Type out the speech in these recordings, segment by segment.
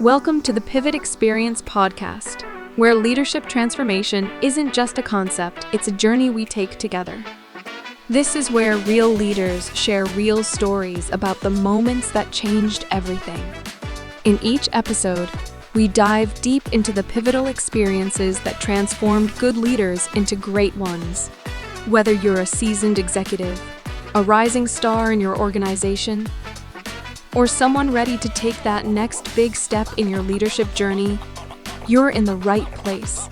Welcome to the Pivot Experience podcast, where leadership transformation isn't just a concept, it's a journey we take together. This is where real leaders share real stories about the moments that changed everything. In each episode, we dive deep into the pivotal experiences that transformed good leaders into great ones. Whether you're a seasoned executive, a rising star in your organization, or someone ready to take that next big step in your leadership journey, you're in the right place.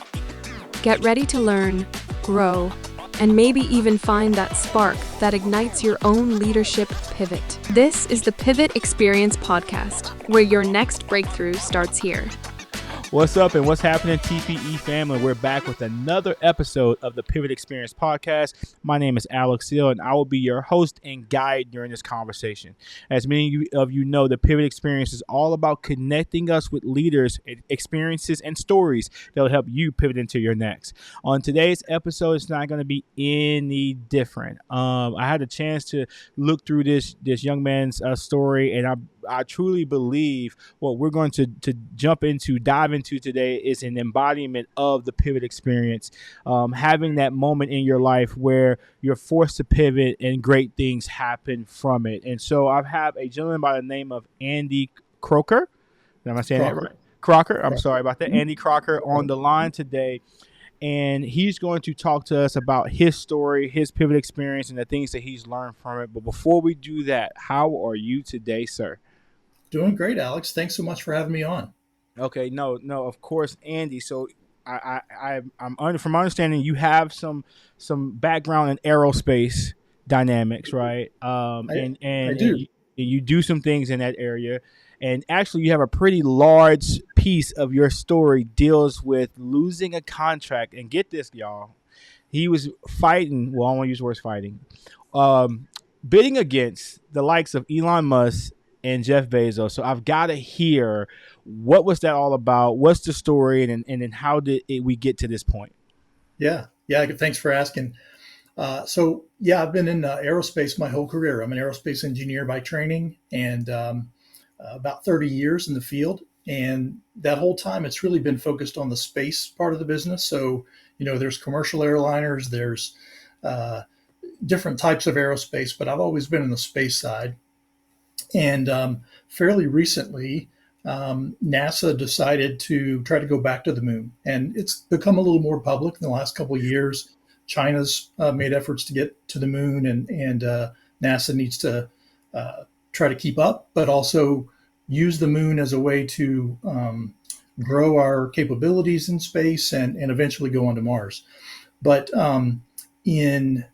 Get ready to learn, grow, and maybe even find that spark that ignites your own leadership pivot. This is the Pivot Experience podcast, where your next breakthrough starts here. What's up and what's happening, TPE family? We're back with another episode of the Pivot Experience podcast. My name is Alex Hill, and I will be your host and guide during this conversation. As many of you know, the Pivot Experience is all about connecting us with leaders, experiences, and stories that will help you pivot into your next. On today's episode, it's not going to be any different. I had a chance to look through this young man's story, and I truly believe what we're going to dive into today is an embodiment of the pivot experience, having that moment in your life where you're forced to pivot and great things happen from it. And so I have a gentleman by the name of Andy Croker. Am I saying that right? Crocker. I'm sorry about that. Andy Croker on the line today. And he's going to talk to us about his story, his pivot experience, and the things that he's learned from it. But before we do that, how are you today, sir? Doing great, Alex. Thanks so much for having me on. Okay, no, of course, Andy. So I'm from my understanding, you have some background in aerospace dynamics, right? I do. And you do some things in that area, and actually, you have a pretty large piece of your story deals with losing a contract. And get this, y'all, he was fighting. Well, I don't want to use the words fighting, bidding against the likes of Elon Musk and Jeff Bezos. So I've got to hear, what was that all about? What's the story? And then how did we get to this point? Yeah. Thanks for asking. I've been in aerospace my whole career. I'm an aerospace engineer by training, and about 30 years in the field. And that whole time, it's really been focused on the space part of the business. So, there's commercial airliners, there's different types of aerospace, but I've always been in the space side. And fairly recently, NASA decided to try to go back to the moon. And it's become a little more public in the last couple of years. China's made efforts to get to the moon, and NASA needs to try to keep up, but also use the moon as a way to grow our capabilities in space and eventually go onto Mars. But in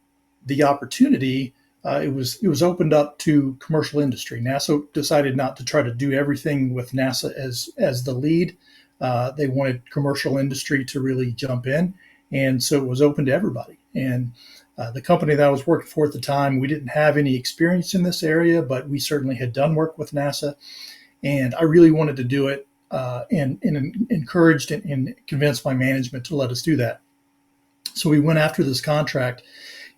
the opportunity, it was opened up to commercial industry. NASA decided not to try to do everything with NASA as the lead. They wanted commercial industry to really jump in, and so it was open to everybody. And the company that I was working for at the time, we didn't have any experience in this area, but we certainly had done work with NASA, and I really wanted to do it, and encouraged and convinced my management to let us do that. So we went after this contract,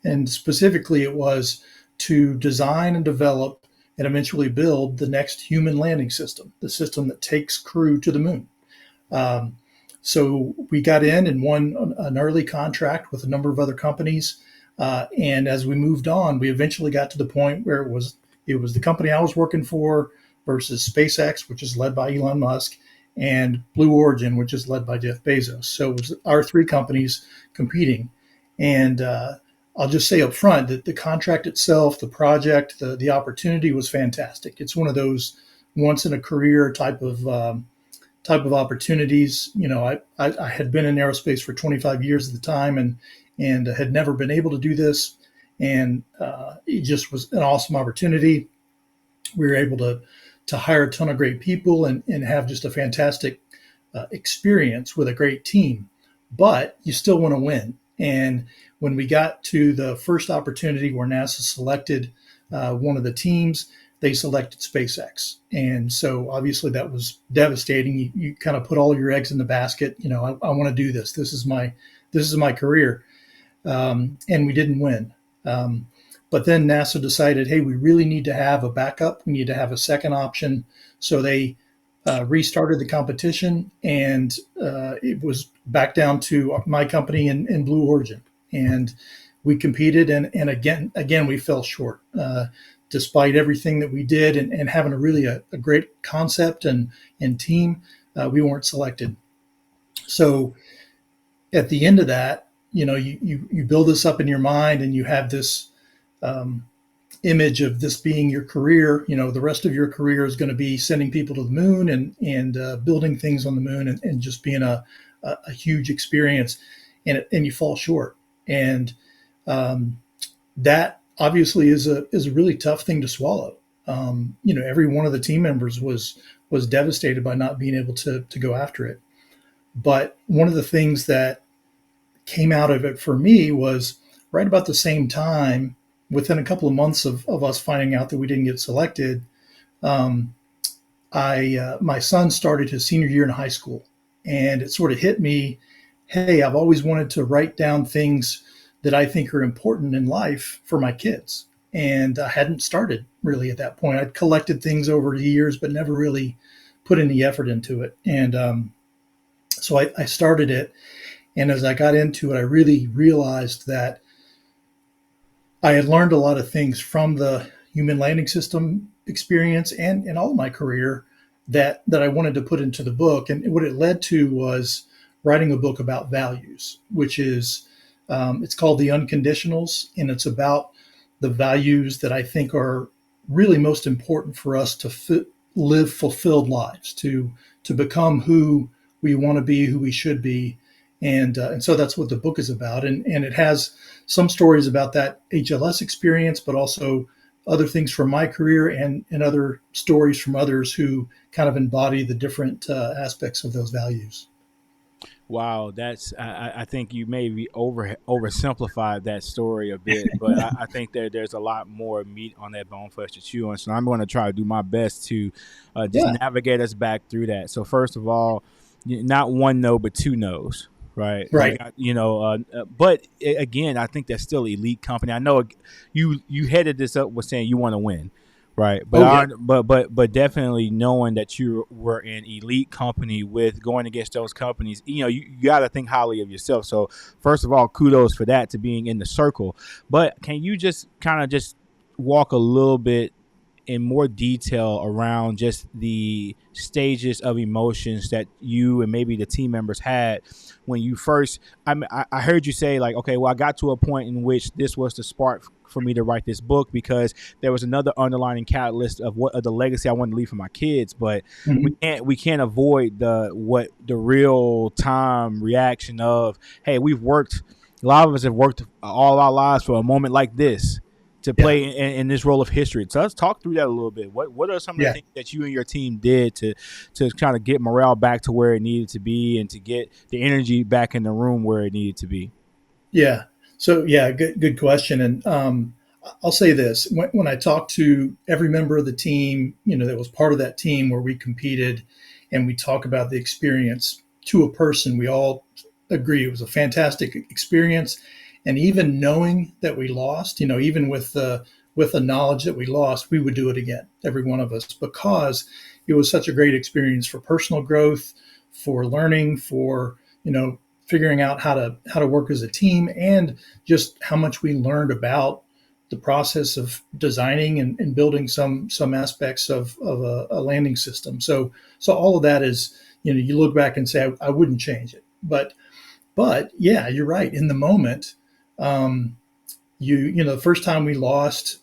and specifically it was to design and develop and eventually build the next human landing system, the system that takes crew to the moon. So we got in and won an early contract with a number of other companies. And as we moved on, we eventually got to the point where it was the company I was working for versus SpaceX, which is led by Elon Musk, and Blue Origin, which is led by Jeff Bezos. So it was our three companies competing. And I'll just say up front that the contract itself, the project, the opportunity was fantastic. It's one of those once in a career type of opportunities. I had been in aerospace for 25 years at the time, and had never been able to do this. And it just was an awesome opportunity. We were able to hire a ton of great people and have just a fantastic experience with a great team. But you still want to win. And when we got to the first opportunity where NASA selected one of the teams, they selected SpaceX. And so obviously that was devastating. You kind of put all your eggs in the basket. I want to do this. This is my career. And we didn't win. But then NASA decided, hey, we really need to have a backup. We need to have a second option. So they restarted the competition, and it was back down to my company in Blue Origin. And we competed, and again we fell short. Despite everything that we did and having a great concept and team, we weren't selected. So at the end of that, you build this up in your mind, and you have this um, image of this being your career. The rest of your career is going to be sending people to the moon and building things on the moon, and just being a huge experience, and you fall short. And that obviously is a really tough thing to swallow. Every one of the team members was devastated by not being able to go after it. But one of the things that came out of it for me was right about the same time, within a couple of months of us finding out that we didn't get selected. um, my son started his senior year in high school, and it sort of hit me, hey, I've always wanted to write down things that I think are important in life for my kids. And I hadn't started really at that point. I'd collected things over the years, but never really put any effort into it. And so I started it. And as I got into it, I really realized that I had learned a lot of things from the human landing system experience and all of my career that I wanted to put into the book. And what it led to was writing a book about values, which is it's called The Unconditionals, and it's about the values that I think are really most important for us to live fulfilled lives, to become who we want to be, who we should be. And so that's what the book is about. And it has some stories about that HLS experience, but also other things from my career and other stories from others who kind of embody the different aspects of those values. Wow, that's I think you maybe oversimplified that story a bit, but I think there's a lot more meat on that bone for us to chew on. So I'm going to try to do my best to just Yeah, navigate us back through that. So first of all, not one no, but two no's, right? Like right. but again, I think that's still elite company. I know you headed this up with saying you want to win, right? But Oh, yeah. but definitely knowing that you were an elite company with going against those companies, you got to think highly of yourself. So first of all, kudos for that, to being in the circle. But can you just kind of just walk a little bit in more detail around just the stages of emotions that you and maybe the team members had when you first, I heard you say, like, okay, well, I got to a point in which this was the spark for me to write this book, because there was another underlining catalyst of the legacy I wanted to leave for my kids. But Mhm. we can't avoid the real time reaction of, hey, a lot of us have worked all our lives for a moment like this, to Yeah. play in this role of history. So let's talk through that a little bit. What are some of the Yeah. things that you and your team did to kind of get morale back to where it needed to be, and to get the energy back in the room where it needed to be? Yeah. So yeah, good question. And I'll say this: when I talked to every member of the team, that was part of that team where we competed, and we talk about the experience to a person, we all agree it was a fantastic experience. And even knowing that we lost, even with the knowledge that we lost, we would do it again, every one of us, because it was such a great experience for personal growth, for learning, for figuring out how to work as a team, and just how much we learned about the process of designing and building some aspects of a landing system. So all of that is, you look back and say, I wouldn't change it. But yeah, you're right. In the moment, um, the first time we lost,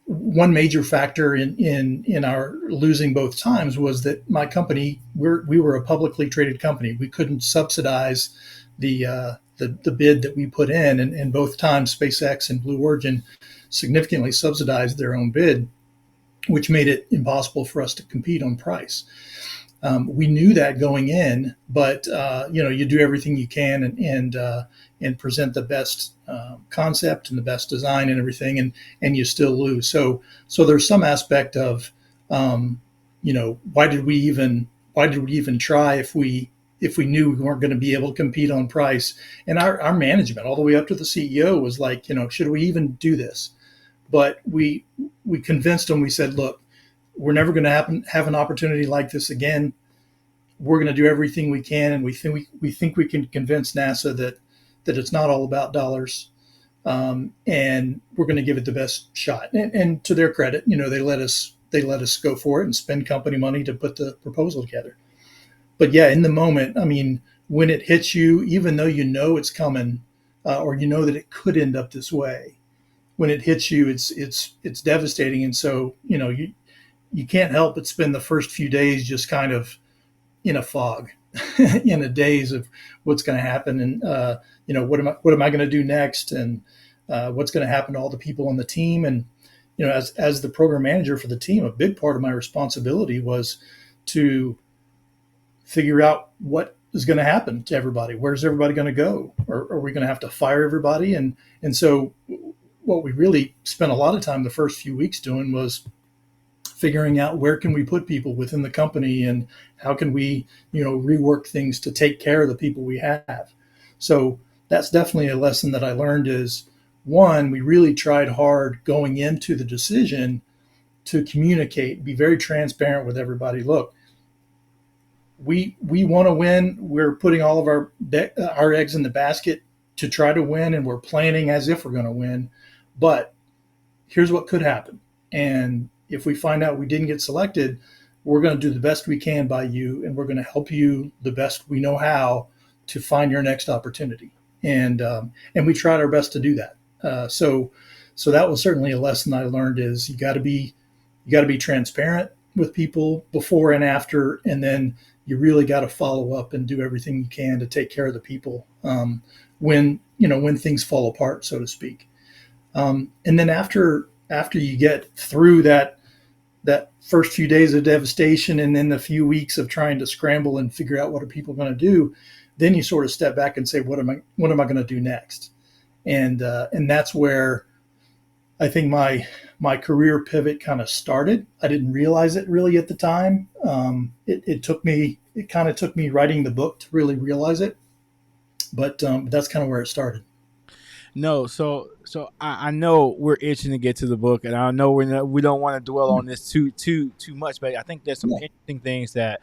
one major factor in our losing both times was that my company, we were a publicly traded company. We couldn't subsidize the bid that we put in, and both times SpaceX and Blue Origin significantly subsidized their own bid, which made it impossible for us to compete on price. We knew that going in, but you do everything you can and present the best concept and the best design and everything, and you still lose. So there's some aspect of why did we even try if we knew we weren't going to be able to compete on price. And our management, all the way up to the CEO, was like, should we even do this? But we convinced them. We said, look, we're never going to have an opportunity like this again. We're going to do everything we can, and we think we can convince NASA that it's not all about dollars, and we're going to give it the best shot. And to their credit, they let us go for it and spend company money to put the proposal together. But yeah, in the moment, I mean, when it hits you, even though it's coming, or that it could end up this way, when it hits you, it's devastating. And so you can't help but spend the first few days just kind of in a fog, in a daze of what's going to happen, and what am I going to do next, and what's going to happen to all the people on the team. And as the program manager for the team, a big part of my responsibility was to figure out what is going to happen to everybody. Where's everybody going to go? Or are we going to have to fire everybody? And so what we really spent a lot of time the first few weeks doing was figuring out where can we put people within the company, and how can we, rework things to take care of the people we have. So that's definitely a lesson that I learned is, one, we really tried hard going into the decision to communicate, be very transparent with everybody. Look, we want to win. We're putting all of our eggs in the basket to try to win, and we're planning as if we're going to win. But here's what could happen. And if we find out we didn't get selected, we're going to do the best we can by you, and we're going to help you the best we know how to find your next opportunity. And we tried our best to do that. So that was certainly a lesson I learned is you got to be transparent with people before and after, and then you really got to follow up and do everything you can to take care of the people when things fall apart, so to speak. And then after you get through that first few days of devastation, and then the few weeks of trying to scramble and figure out what are people going to do, then you sort of step back and say, what am I going to do next? And that's where I think my career pivot kind of started. I didn't realize it really at the time. It kind of took me writing the book to really realize it, but that's kind of where it started. No, so I know we're itching to get to the book, and I know we don't want to dwell on this too much, but I think there's some interesting things that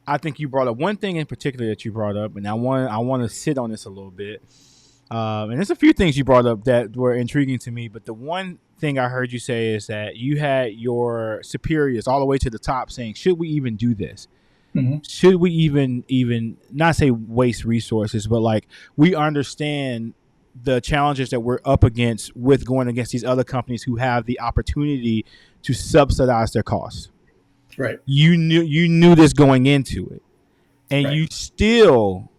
I think you brought up. One thing in particular that you brought up, and I want to sit on this a little bit. And there's a few things you brought up that were intriguing to me, but the one thing I heard you say is that you had your superiors all the way to the top saying, "Should we even do this? Mm-hmm. Should we even not say waste resources, but like we understand the challenges that we're up against with going against these other companies who have the opportunity to subsidize their costs." Right. You knew this going into it, and right. You still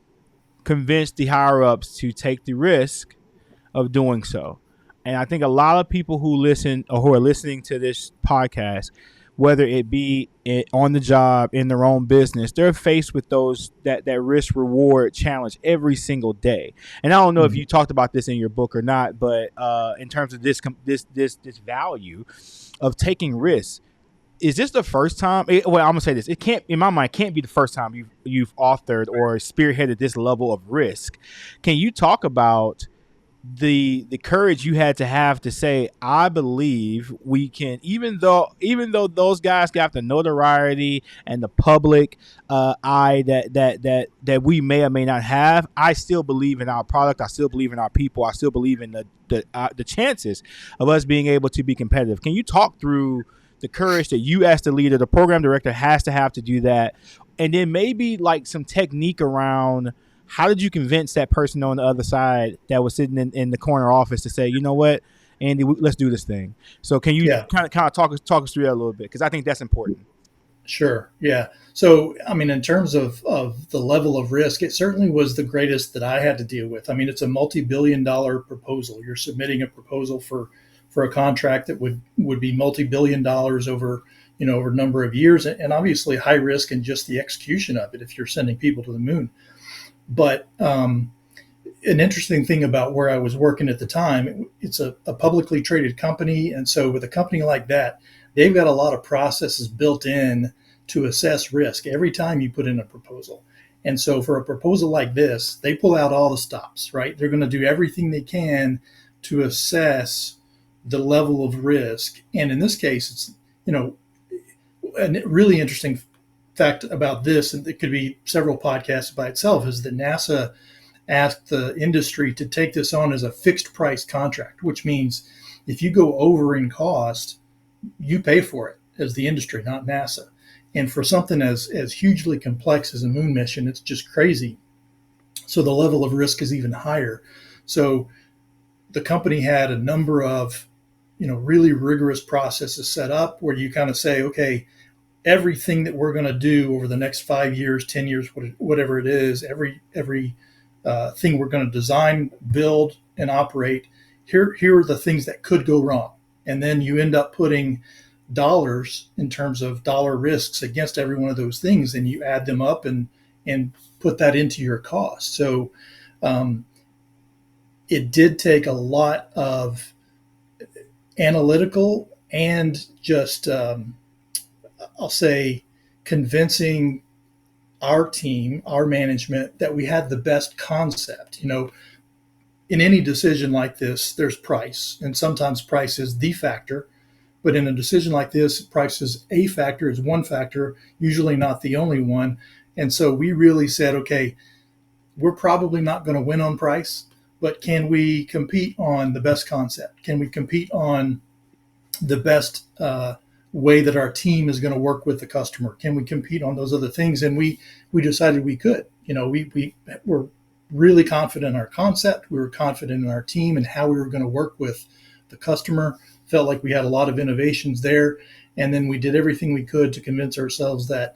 convinced the higher ups to take the risk of doing so. And I think a lot of people who listen or who are listening to this podcast, whether it be on the job, in their own business, they're faced with that risk reward challenge every single day. And I don't know if you talked about this in your book or not, but in terms of this value of taking risks, is this the first time? I'm gonna say this: it can't, in my mind, can't be the first time you've authored or spearheaded this level of risk. Can you talk about the courage you had to have to say, I believe we can, even though those guys got the notoriety and the public eye that we may or may not have, I still believe in our product, I still believe in our people, I still believe in the chances of us being able to be competitive. Can you talk through the courage that you as the leader, the program director, has to have to do that, and then maybe like some technique around how did you convince that person on the other side that was sitting in the corner office to say, you know what, Andy, let's do this thing. So can you kind of talk us through that a little bit, because I think that's important. Sure. Yeah. So, I mean, in terms of the level of risk, it certainly was the greatest that I had to deal with. I mean, it's a multi-billion-dollar proposal. You're submitting a proposal for a contract that would be multi-billion dollars over a number of years, and obviously high risk in just the execution of it if you're sending people to the moon. But an interesting thing about where I was working at the time, it's a publicly traded company. And so with a company like that, they've got a lot of processes built in to assess risk every time you put in a proposal. And so for a proposal like this, they pull out all the stops, right? They're going to do everything they can to assess the level of risk. And in this case, it's, a really interesting fact about this, and it could be several podcasts by itself, is that NASA asked the industry to take this on as a fixed price contract, which means if you go over in cost, you pay for it as the industry, not NASA. And for something as hugely complex as a moon mission, it's just crazy. So the level of risk is even higher. So the company had a number of, really rigorous processes set up where you kind of say, okay, everything that we're going to do over the next 5 years, 10 years, whatever it is, every thing we're going to design, build, and operate, here are the things that could go wrong. And then you end up putting dollars in terms of dollar risks against every one of those things, and you add them up and put that into your cost. So it did take a lot of analytical and just, I'll say, convincing our team, our management, that we had the best concept. In any decision like this, there's price, and sometimes price is the factor. But in a decision like this, price is a factor, is one factor, usually not the only one. And so we really said, okay, we're probably not going to win on price, but can we compete on the best concept? Can we compete on the best way that our team is going to work with the customer? Can we compete on those other things? And we decided we could. We were really confident in our concept. We were confident in our team and how we were going to work with the customer. Felt like we had a lot of innovations there. And then we did everything we could to convince ourselves that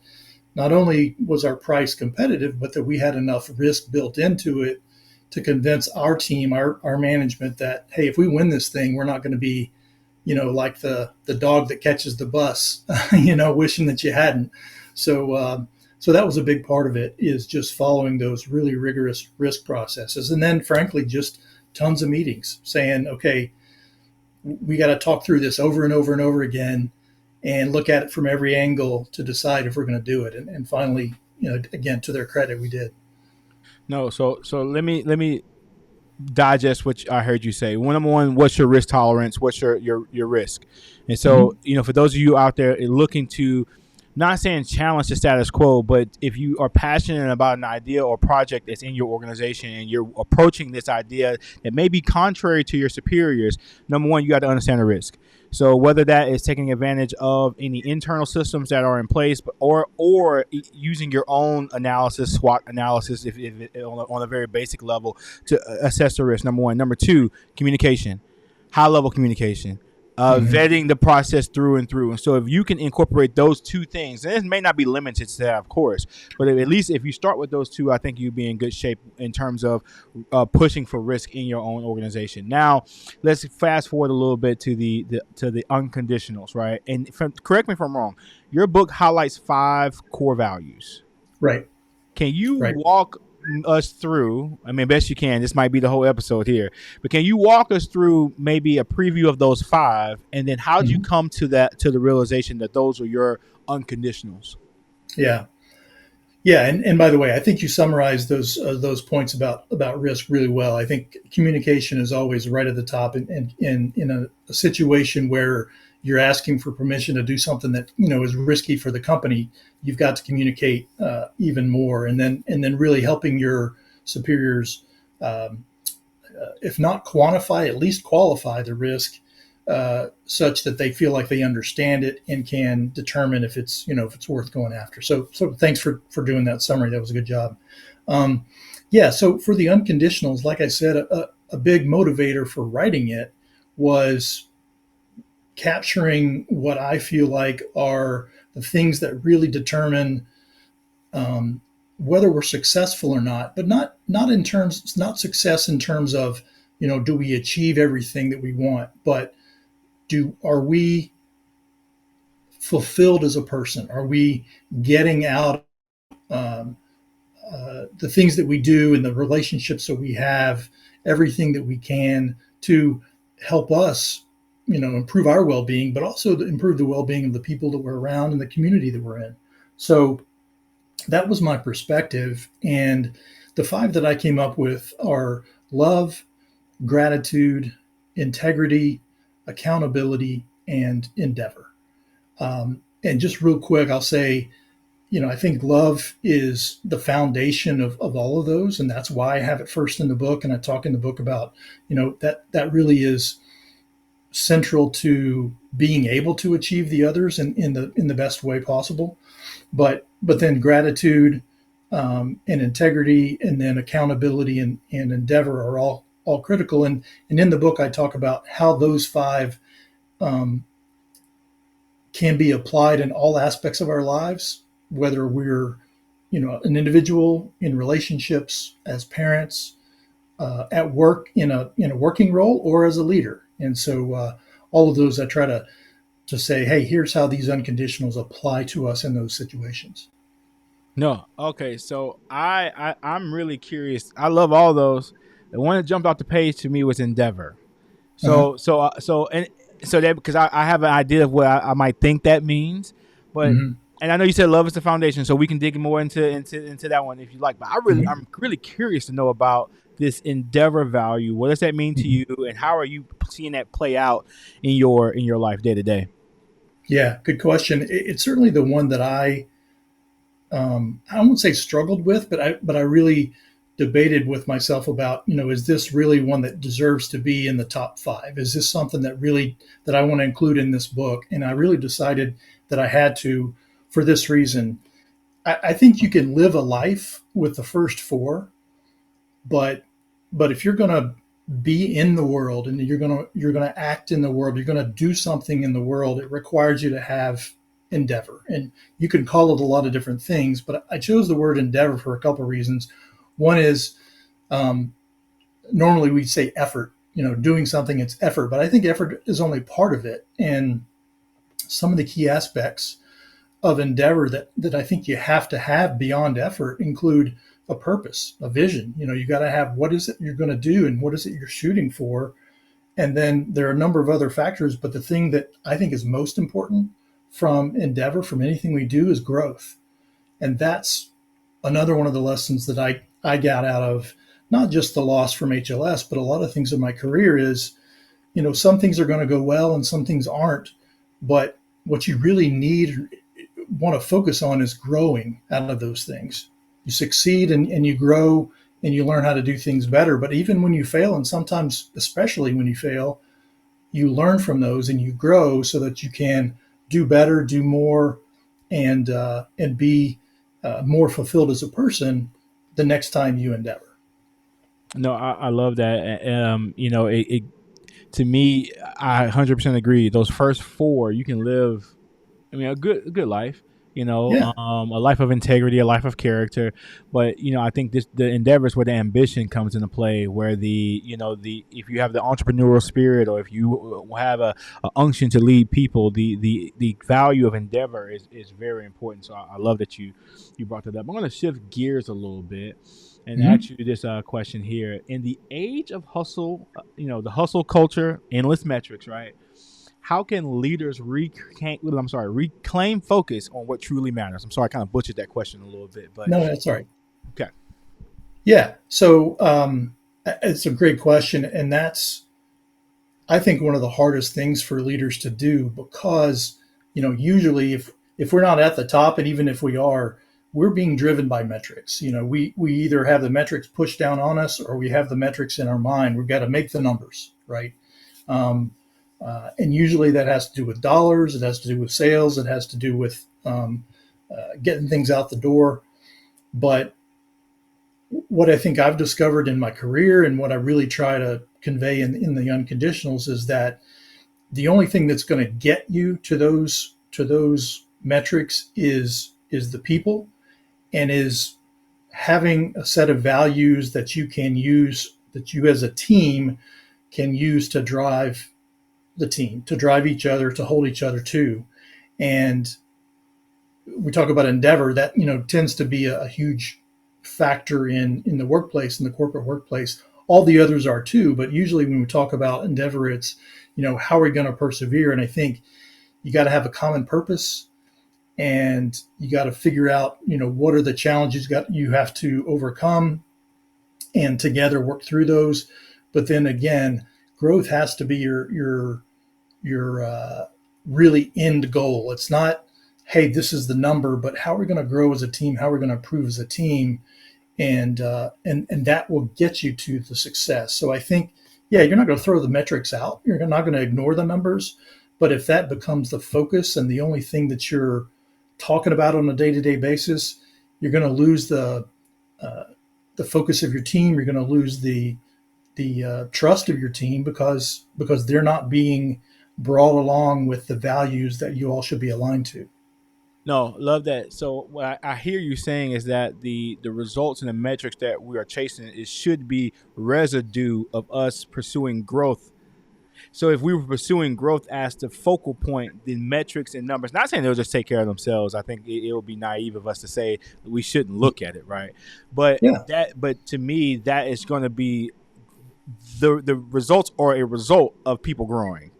not only was our price competitive, but that we had enough risk built into it to convince our team, our management, that, hey, if we win this thing, we're not going to be, like the dog that catches the bus, wishing that you hadn't. So that was a big part of it, is just following those really rigorous risk processes. And then, frankly, just tons of meetings saying, okay, we got to talk through this over and over and over again and look at it from every angle to decide if we're going to do it. And finally, again, to their credit, we did. No, so let me digest what I heard you say. Number one, what's your risk tolerance? What's your risk? And so, for those of you out there looking to, not saying challenge the status quo, but if you are passionate about an idea or project that's in your organization and you're approaching this idea that may be contrary to your superiors, number one, you got to understand the risk. So whether that is taking advantage of any internal systems that are in place, or using your own analysis, SWOT analysis, if on a very basic level, to assess the risk. Number one. Number two, communication, high level communication. Vetting the process through and through. And so if you can incorporate those two things, and it may not be limited to that, of course, but at least if you start with those two, I think you'd be in good shape in terms of pushing for risk in your own organization. Now, let's fast forward a little bit to the unconditionals, right? And correct me if I'm wrong, your book highlights 5 core values. Right. Can you walk us through, best you can, this might be the whole episode here, but can you walk us through maybe a preview of those 5, and then how did you come to the realization that those are your unconditionals? Yeah. And by the way, I think you summarized those points about risk really well. I think communication is always right at the top, and in a situation where you're asking for permission to do something that is risky for the company, you've got to communicate even more, and then really helping your superiors, if not quantify, at least qualify the risk, such that they feel like they understand it and can determine if it's worth going after. So thanks for doing that summary. That was a good job. So for the unconditionals, like I said, a big motivator for writing it was capturing what I feel like are the things that really determine whether we're successful or not, but not success in terms of, do we achieve everything that we want, but are we fulfilled as a person? Are we getting out the things that we do and the relationships that we have, everything that we can to help us, improve our well-being, but also to improve the well-being of the people that we're around and the community that we're in. So that was my perspective. And the 5 that I came up with are love, gratitude, integrity, accountability, and endeavor. and just real quick, I'll say, I think love is the foundation of all of those. And that's why I have it first in the book. And I talk in the book about, that really is central to being able to achieve the others in the best way possible. But then gratitude, and integrity, and then accountability and endeavor are all critical. And in the book, I talk about how those five um, can be applied in all aspects of our lives, whether we're, an individual, in relationships, as parents, at work, in a working role, or as a leader. And so all of those, I try to say, hey, here's how these unconditionals apply to us in those situations. No. Okay. So I'm really curious. I love all those. The one that jumped off the page to me was endeavor. Uh-huh. So that because I have an idea of what I might think that means, but Mm-hmm. and I know you said love is the foundation, so we can dig more into that one if you like. But Mm-hmm. I'm really curious to know about this endeavor value. What does that mean to Mm-hmm. you, and how are you seeing that play out in your life day to day? Yeah, good question. It's certainly the one that I won't say struggled with, but I really debated with myself about, is this really one that deserves to be in the top five? Is this something that I want to include in this book? And I really decided that I had to, for this reason. I think you can live a life with the first four, but if you're going to be in the world, and you're going to act in the world, you're going to do something in the world, it requires you to have endeavor. And you can call it a lot of different things, but I chose the word endeavor for a couple of reasons. One is, um, normally we say effort, doing something, it's effort, but I think effort is only part of it. And some of the key aspects of endeavor that I think you have to have beyond effort include a purpose, a vision. You got to have, what is it you're going to do, and what is it you're shooting for. And then there are a number of other factors, but the thing that I think is most important from endeavor, from anything we do, is growth. And that's another one of the lessons that I got out of not just the loss from HLS, but a lot of things in my career is, some things are going to go well and some things aren't. But what you really want to focus on is growing out of those things. You succeed, and you grow, and you learn how to do things better. But even when you fail, and sometimes especially when you fail, you learn from those and you grow so that you can do better, do more, and be more fulfilled as a person the next time you endeavor. No, I love that. It to me, I 100% agree. Those first four, you can live, I mean, a good life. Yeah. A life of integrity, a life of character. But I think the endeavors where the ambition comes into play, where the if you have the entrepreneurial spirit, or if you have a unction to lead people, the value of endeavor is very important. So I love that you brought that up. I'm going to shift gears a little bit and Mhm. ask you this question here. In the age of hustle, the hustle culture, endless metrics, right? How can leaders reclaim focus on what truly matters? I'm sorry, I kind of butchered that question a little bit, but No, that's all right. okay. Yeah. So it's a great question. And that's, I think, one of the hardest things for leaders to do, because, usually if we're not at the top, and even if we are, we're being driven by metrics. We either have the metrics pushed down on us, or we have the metrics in our mind. We've got to make the numbers, right? Um, and usually that has to do with dollars. It has to do with sales. It has to do with getting things out the door. But what I think I've discovered in my career, and what I really try to convey in the unconditionals, is that the only thing that's going to get you to those metrics is the people, and is having a set of values that you can use, that you as a team can use to drive the team, to drive each other, to hold each other to. And we talk about endeavor, that tends to be a huge factor in the workplace, in the corporate workplace. All the others are too, but usually when we talk about endeavor, it's, how are we going to persevere? And I think you got to have a common purpose, and you got to figure out, what are the challenges you have to overcome, and together work through those. But then again, growth has to be your really end goal. It's not hey, this is the number, but how are we going to grow as a team? How are we going to improve as a team? And that will get you to the success. So I think, yeah, you're not going to throw the metrics out. You're not going to ignore the numbers. But if that becomes the focus and the only thing that you're talking about on a day-to-day basis, you're going to lose uh, the focus of your team. You're going to lose the trust of your team because they're not being brought along with the values that you all should be aligned to. No, love that. So what I hear you saying is that the results and the metrics that we are chasing, it should be residue of us pursuing growth. So if we were pursuing growth as the focal point, the metrics and numbers, not saying they'll just take care of themselves. I think it would be naive of us to say that we shouldn't look at it, right? But Yeah, but to me, that is going to be the results are a result of people growing.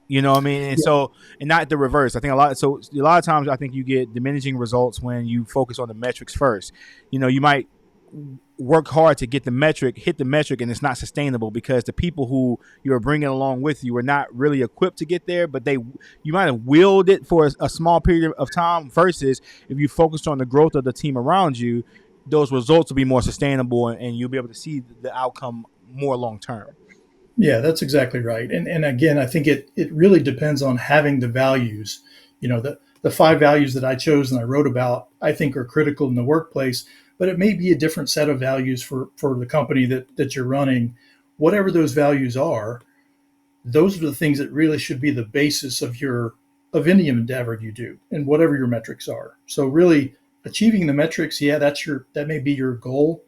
You know what I mean? And yeah, so, and not the reverse. I think a lot of times I think you get diminishing results when you focus on the metrics first. You know, you might work hard to get the metric, hit the metric, and it's not sustainable because the people who you're bringing along with you are not really equipped to get there, but you might have willed it for a small period of time versus if you focused on the growth of the team around you, those results will be more sustainable and you'll be able to see the outcome more long term. yeah. That's exactly right. And again, I think it really depends on having the values. The five values that I chose and I wrote about, I think are critical in the workplace. But it may be a different set of values for the company that you're running. Whatever those values are, those are the things that really should be the basis of any endeavor you do and whatever your metrics are. So really achieving the metrics, yeah, that may be your goal,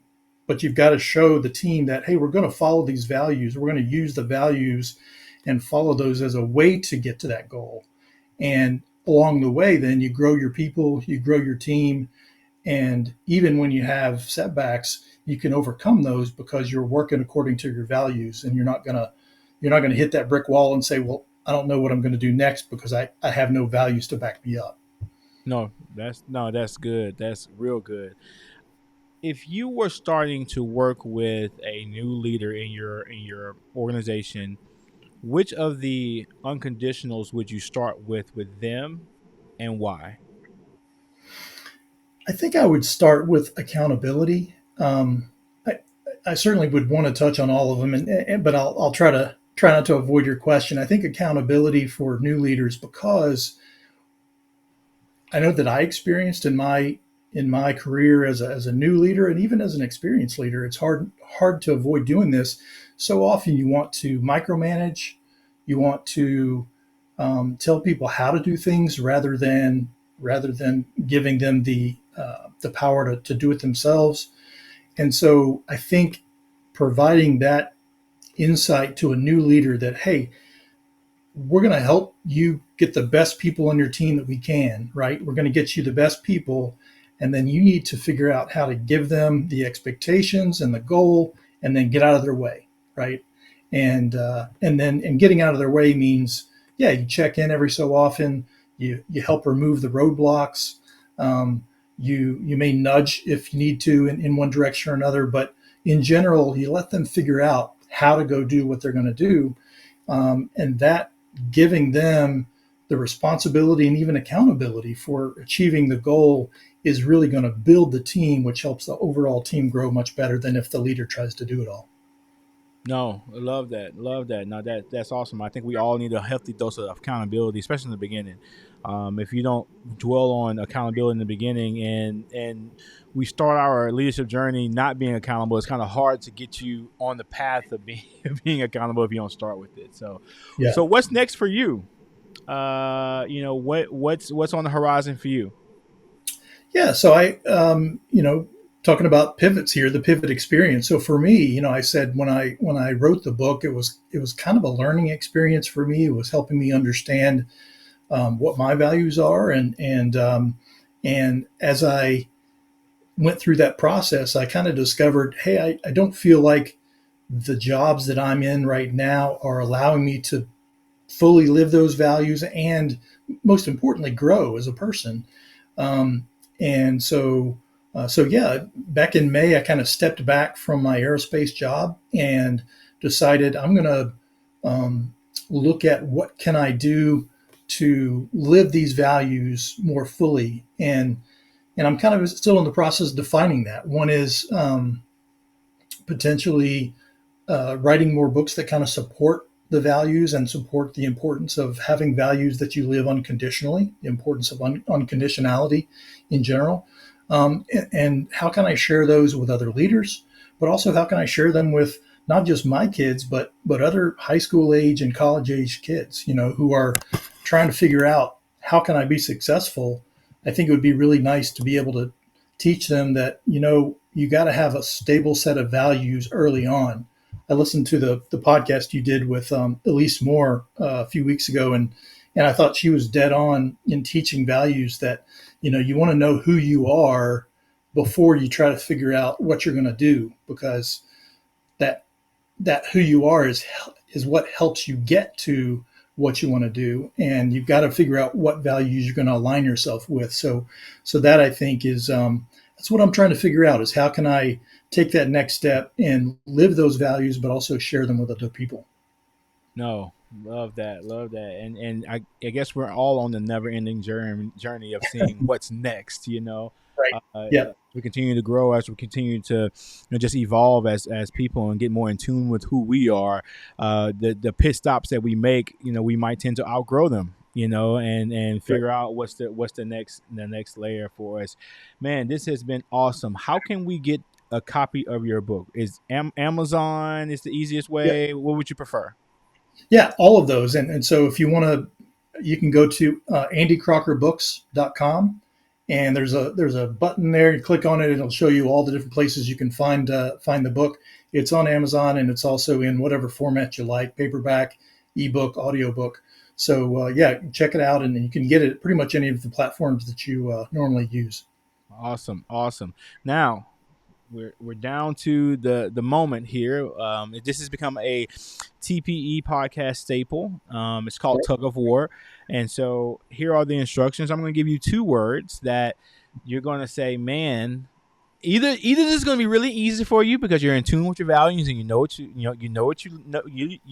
but you've got to show the team that, hey, we're going to follow these values. We're going to use the values and follow those as a way to get to that goal. And along the way, then you grow your people, you grow your team, and even when you have setbacks, you can overcome those because you're working according to your values, and you're not gonna hit that brick wall and say, well, I don't know what I'm going to do next because I have no values to back me up. That's good. That's real good. If you were starting to work with a new leader in your organization, which of the unconditionals would you start with them and why? I think I would start with accountability. I, I certainly would want to touch on all of them, but I'll try not to avoid your question. I think accountability for new leaders because I know that I experienced in my career as a new leader and even as an experienced leader, it's hard to avoid doing this. So often you want to micromanage, you want to tell people how to do things rather than giving them the power to do it themselves. And so I think providing that insight to a new leader that, hey, we're going to help you get the best people on your team that we can, right? We're going to get you the best people. And then you need to figure out how to give them the expectations and the goal and then get out of their way, right? And getting out of their way means, yeah, you check in every so often, you help remove the roadblocks. You may nudge if you need to in one direction or another, but in general, you let them figure out how to go do what they're going to do. And that giving them the responsibility and even accountability for achieving the goal is really going to build the team, which helps the overall team grow much better than if the leader tries to do it all. No, I love that. Love that. No, that's awesome. I think we all need a healthy dose of accountability, especially in the beginning. If you don't dwell on accountability in the beginning, and we start our leadership journey not being accountable, it's kind of hard to get you on the path of being being accountable if you don't start with it. So, Yeah. so what's next for you? What's on the horizon for you? Yeah. So talking about pivots here, the pivot experience. So for me, I said when I wrote the book, it was kind of a learning experience for me. It was helping me understand what my values are, and as I went through that process, I kind of discovered, hey, I don't feel like the jobs that I'm in right now are allowing me to fully live those values and most importantly grow as a person. And so yeah, back in May I kind of stepped back from my aerospace job and decided I'm going to look at what can I do to live these values more fully. And I'm kind of still in the process of defining that. One is potentially writing more books that kind of support the values and support the importance of having values that you live unconditionally, the importance of unconditionality in general. And how can I share those with other leaders, but also how can I share them with not just my kids, but other high school age and college age kids, who are trying to figure out how can I be successful. I think it would be really nice to be able to teach them that, you got to have a stable set of values early on. I listened to the podcast you did with Elise Moore a few weeks ago, and I thought she was dead on in teaching values that, you want to know who you are before you try to figure out what you're going to do, because that who you are is what helps you get to what you want to do, and you've got to figure out what values you're going to align yourself with. So that, I think, is that's what I'm trying to figure out, is how can I take that next step and live those values, but also share them with other people. No, love that, and I guess we're all on the never-ending journey of seeing what's next. Right. Yeah. We continue to grow, as we continue to just evolve as people and get more in tune with who we are. The pit stops that we make, we might tend to outgrow them. And figure out what's the next layer for us. Man, this has been awesome. How can we get a copy of your book? Is Amazon is the easiest way? Yeah. What would you prefer? Yeah, all of those. And so if you want to, you can go to andycrockerbooks.com, and there's a button there. You click on it, it'll show you all the different places you can find the book. It's on Amazon, and it's also in whatever format you like: paperback, ebook, audiobook. So check it out, and you can get it at pretty much any of the platforms that you normally use. Awesome. Now, we're down to the moment here. This has become a TPE podcast staple. It's called Tug of War, and so here are the instructions. I'm going to give you 2 words that you're going to say, man. Either this is going to be really easy for you because you're in tune with your values and you know what you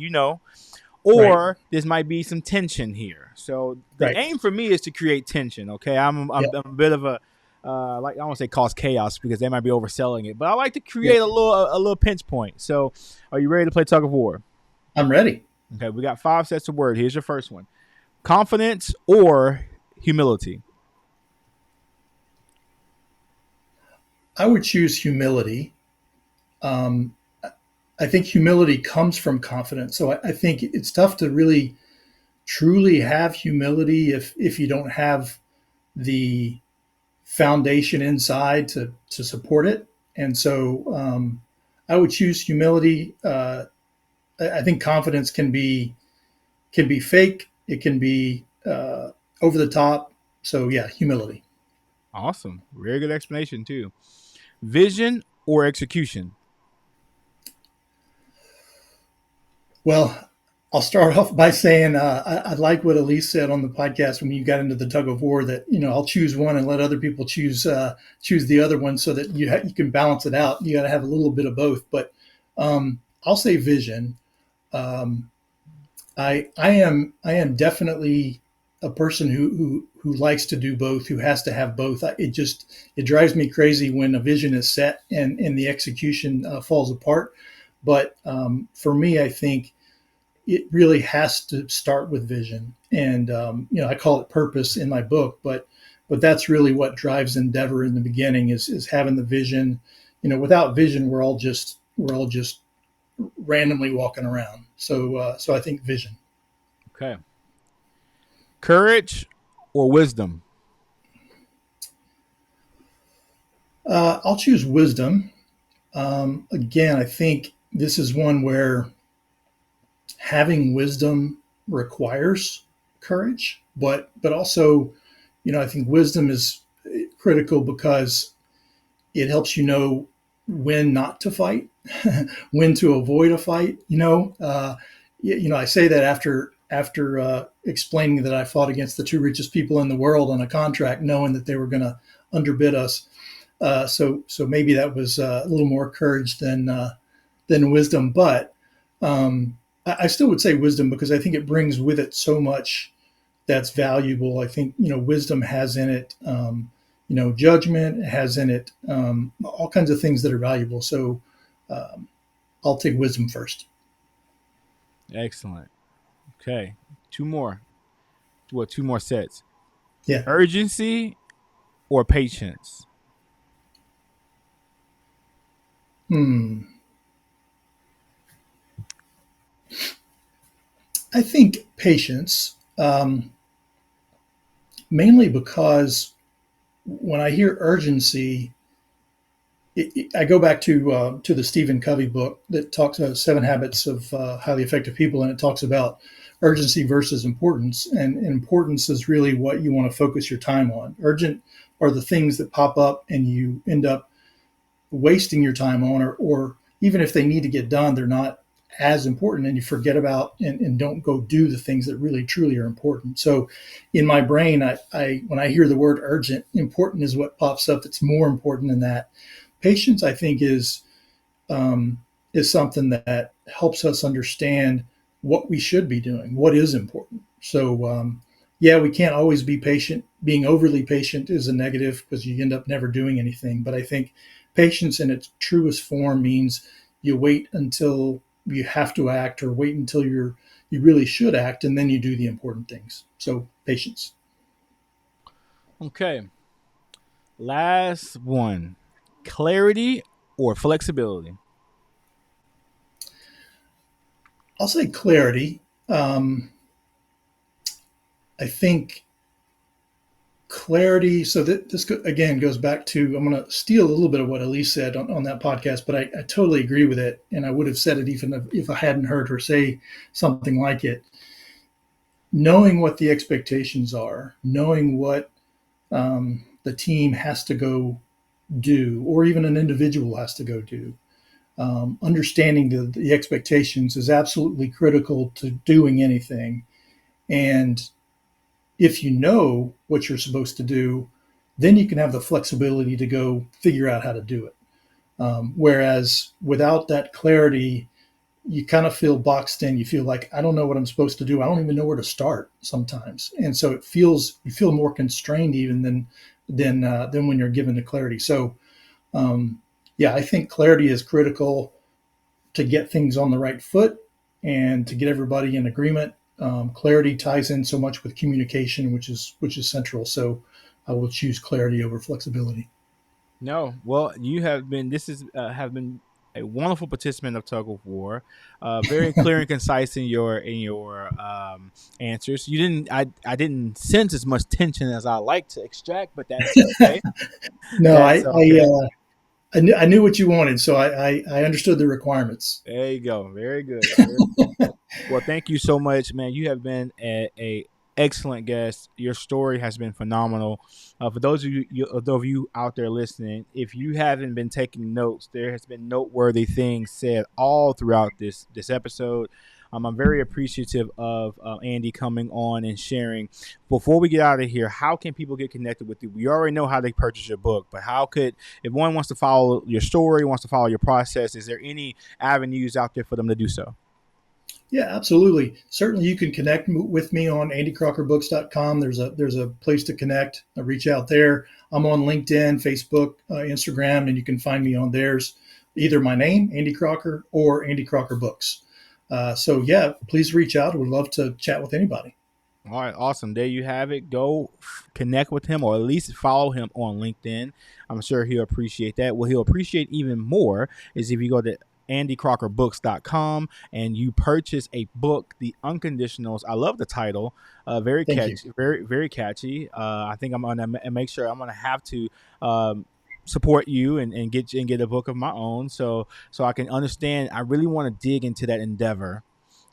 know. Or This might be some tension here. So the aim for me is to create tension. Okay, I'm a bit of a I don't want to say cause chaos because they might be overselling it, but I like to create a little pinch point. So, are you ready to play Tug of War? I'm ready. Okay, we got 5 sets of words. Here's your first one: confidence or humility. I would choose humility. I think humility comes from confidence. So I think it's tough to really truly have humility if you don't have the foundation inside to support it. And so I would choose humility. I think confidence can be fake. It can be over the top. So humility. Awesome. Very good explanation too. Vision or execution? Well, I'll start off by saying I like what Elise said on the podcast when you got into the tug of war, that I'll choose one and let other people choose the other one, so that you can balance it out. You got to have a little bit of both. But I'll say vision. I am definitely a person who likes to do both, who has to have both. It drives me crazy when a vision is set and the execution falls apart. But for me, I think it really has to start with vision. And I call it purpose in my book, but that's really what drives endeavor in the beginning is having the vision. Without vision, we're all just randomly walking around. So I think vision. Okay. Courage or wisdom? I'll choose wisdom. Again, I think this is one where having wisdom requires courage, but also, I think wisdom is critical because it helps you know when not to fight, when to avoid a fight. I say that after explaining that I fought against the 2 richest people in the world on a contract, knowing that they were going to underbid us. So maybe that was a little more courage than wisdom, but I still would say wisdom because I think it brings with it so much that's valuable. I think, wisdom has in it, judgment has in it, all kinds of things that are valuable. So I'll take wisdom first. Excellent. Okay. Two more. Well, two more sets. Yeah. Urgency or patience? I think patience, mainly because when I hear urgency, I go back to the Stephen Covey book that talks about 7 Habits of Highly Effective People, and it talks about urgency versus importance. And importance is really what you want to focus your time on. Urgent are the things that pop up and you end up wasting your time on, or even if they need to get done, they're not as important, and you forget about and don't go do the things that really truly are important. So in my brain, I when I hear the word urgent, important is what pops up that's more important than that. Patience, I think, is something that helps us understand what we should be doing, what is important. So yeah, we can't always be patient. Being overly patient is a negative because you end up never doing anything. But I think patience in its truest form means you wait until you have to act, or wait until you really should act, and then you do the important things. So patience. Okay. Last one. Clarity or flexibility? I'll say clarity. I think clarity. So that this again goes back to, I'm going to steal a little bit of what Elise said on that podcast, but I totally agree with it. And I would have said it even if I hadn't heard her say something like it. Knowing what the expectations are, knowing what the team has to go do, or even an individual has to go do. Understanding the expectations is absolutely critical to doing anything. And if you know what you're supposed to do, then you can have the flexibility to go figure out how to do it. Whereas without that clarity, you kind of feel boxed in. You feel like, I don't know what I'm supposed to do. I don't even know where to start sometimes. And so you feel more constrained even than when you're given the clarity. So yeah, I think clarity is critical to get things on the right foot and to get everybody in agreement. Clarity ties in so much with communication, which is central. So I will choose clarity over flexibility. No. Well, you have been. This is have been a wonderful participant of Tug of War. Very clear and concise in your answers. You didn't. I didn't sense as much tension as I like to extract, but that's okay. No, That's okay. I knew what you wanted, so I understood the requirements. There you go. Very good. Very good. Well, thank you so much, man. You have been a excellent guest. Your story has been phenomenal. For those of you out there listening, if you haven't been taking notes, there has been noteworthy things said all throughout this episode. I'm very appreciative of Andy coming on and sharing. Before we get out of here, how can people get connected with you? We already know how they purchase your book, but if one wants to follow your story, wants to follow your process, is there any avenues out there for them to do so? Yeah, absolutely. Certainly, you can connect with me on andycrockerbooks.com. There's a place to connect. Reach out there. I'm on LinkedIn, Facebook, Instagram, and you can find me on theirs. Either my name, Andy Crocker, or Andy Crocker Books. So yeah, please reach out. We'd love to chat with anybody. All right, awesome. There you have it. Go connect with him, or at least follow him on LinkedIn. I'm sure he'll appreciate that. What he'll appreciate even more is if you go to andycrockerbooks.com and you purchase a book, The Unconditionals. I love the title. Very Thank catchy. you. Very, very catchy. I think I'm gonna make sure I'm gonna have to support you and get a book of my own, so I can understand. I really want to dig into that endeavor.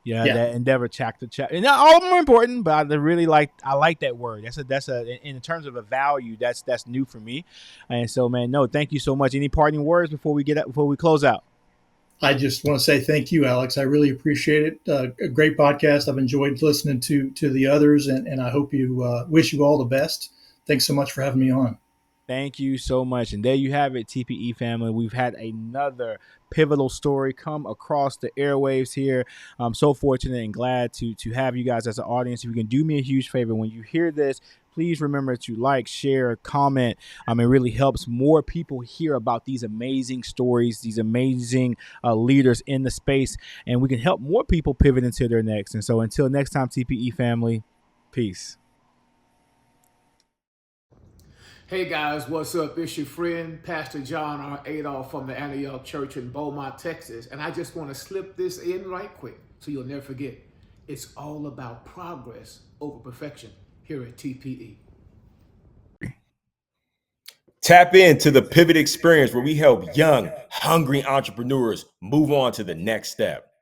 Yeah, Yeah. that endeavor chapter, and all more important, but I like that word. That's a in terms of a value, that's new for me. And so, man, no, thank you so much. Any parting words before we close out? I just want to say thank you, Alex. I really appreciate it. A great podcast. I've enjoyed listening to the others, and I hope wish you all the best. Thanks so much for having me on. Thank you so much. And there you have it, TPE family. We've had another pivotal story come across the airwaves here. I'm so fortunate and glad to have you guys as an audience. If you can do me a huge favor, when you hear this, please remember to like, share, comment. It really helps more people hear about these amazing stories, these amazing leaders in the space, and we can help more people pivot into their next. And so until next time, TPE family, peace. Hey guys, what's up? It's your friend, Pastor John R. Adolph from the Antioch Church in Beaumont, Texas. And I just want to slip this in right quick so you'll never forget. It's all about progress over perfection here at TPE. Tap into the Pivot Experience where we help young, hungry entrepreneurs move on to the next step.